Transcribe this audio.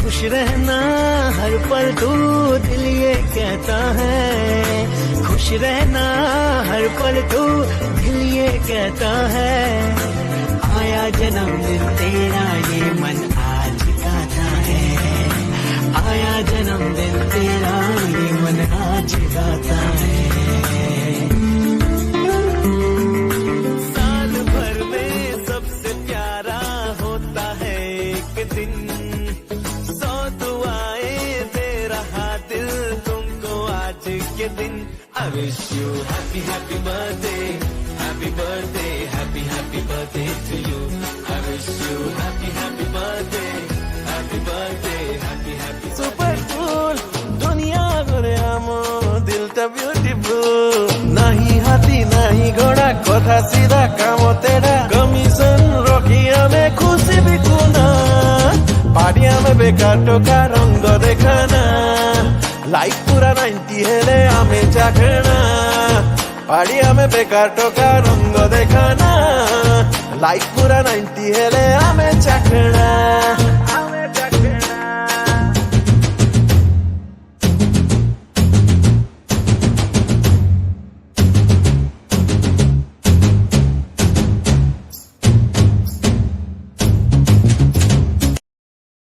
खुश रहना हर पल तू दिल ये कहता है, खुश रहना हर पल तू दिल ये कहता है। आया जन्मदिन तेरा ये मन आज गाता है, आया जन्मदिन तेरा ये मन आज गाता है। साल भर में सबसे प्यारा होता है एक दिन, 100 दुआएं दे रहा दिल तुमको आज के दिन। I wish you happy happy birthday, happy birthday, happy happy birthday to you. I wish you happy happy birthday, happy birthday, happy happy super cool। दुनिया घुरे आमो दिलटा ब्यूटीफुल, नहीं हाथी नहीं घोड़ा कथा सीधा काम तेरा। कमीशन रखी हमें खुशी भी कुना, पार्टिया में बेकार टोका रंग देखाना। लाइफ पूरा 90 हेले हमें चाखना, पार्टिया में बेकार टोका रंग देखाना। लाइफ पूरा 90 हेले हमें चाखना।